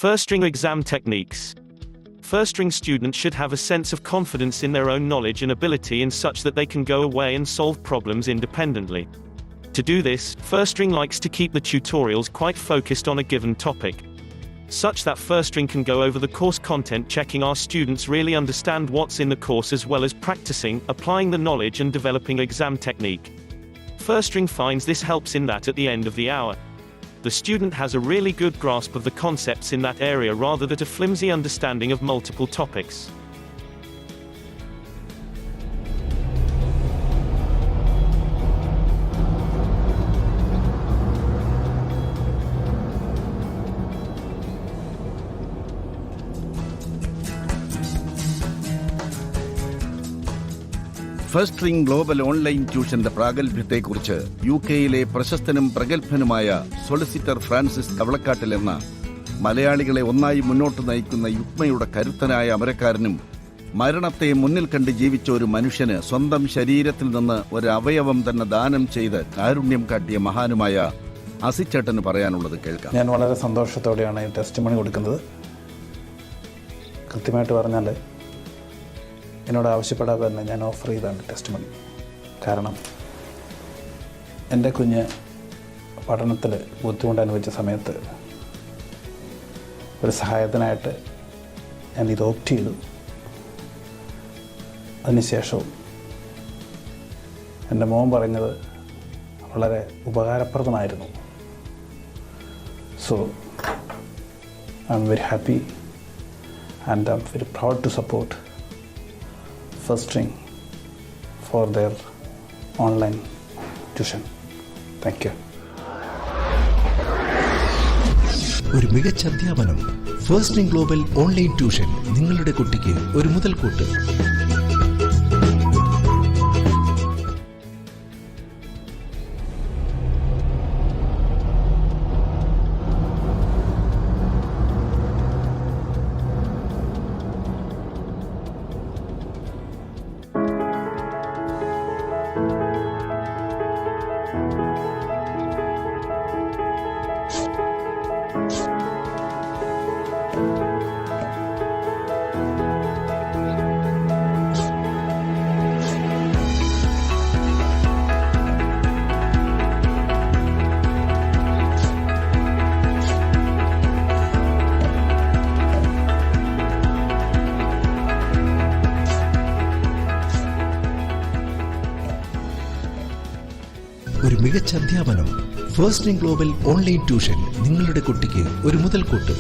Firstring exam techniques. Firstring students should have a sense of confidence in their own knowledge and ability in such that they can go away and solve problems independently. To do this, Firstring likes to keep the tutorials quite focused on a given topic, such that Firstring can go over the course content, checking our students really understand what's in the course as well as practicing, applying the knowledge and developing exam technique. Firstring finds this helps in that at the end of the hour, the student has a really good grasp of the concepts in that area rather than a flimsy understanding of multiple topics. Firstring Global online ട്യൂഷന്റെ പ്രാഗൽഭ്യത്തെക്കുറിച്ച് യുകെയിലെ പ്രശസ്തനും പ്രഗത്ഭനുമായ solicitor Francis Kavalakkattil എന്ന മലയാളികളെ ഒന്നായി മുന്നോട്ട് നയിക്കുന്ന യുഗ്മയുടെ കരുത്തനായ അമരക്കാരനും മരണത്തെ മുന്നിൽ കണ്ട് ജീവിച്ച ഒരു മനുഷ്യന് സ്വന്തം ശരീരത്തിൽ നിന്ന് ഒരു അവയവം തന്നെ ദാനം ചെയ്ത് കാരുണ്യം കാട്ടിയ മഹാനുമായ അസിച്ചേട്ടന് പറയാനുള്ളത് കേൾക്കാം. ഞാൻ വളരെ സന്തോഷത്തോടെയാണ് ഈ ടെസ്റ്റ് മണി കൊടുക്കുന്നത്. കൃത്യമായിട്ട് പറഞ്ഞാൽ എന്നോട് ആവശ്യപ്പെടാതെ തന്നെ ഞാൻ ഓഫർ ചെയ്താണ് ടെസ്റ്റ് മണി. കാരണം എൻ്റെ കുഞ്ഞ് പഠനത്തിൽ ബുദ്ധിമുട്ട് അനുഭവിച്ച സമയത്ത് ഒരു സഹായത്തിനായിട്ട് ഞാൻ ഇത് ഓപ്റ്റ് ചെയ്തു. അതിനുശേഷവും എൻ്റെ മോൻ പറഞ്ഞത് വളരെ ഉപകാരപ്രദമായിരുന്നു. So I'm very happy and I'm very proud to support Firstring for their online tuition. Thank you. ഒരു മികച്ച അധ്യാപനം. Firstring Global ഓൺലൈൻ ട്യൂഷൻ നിങ്ങളുടെ കുട്ടിക്ക് ഒരു മുതൽക്കൂട്ട്. ഒരു മികച്ച അധ്യാപനം. Firstring Global ഓൺലൈൻ ട്യൂഷൻ നിങ്ങളുടെ കുട്ടിക്ക് ഒരു മുതൽക്കൂട്ട്.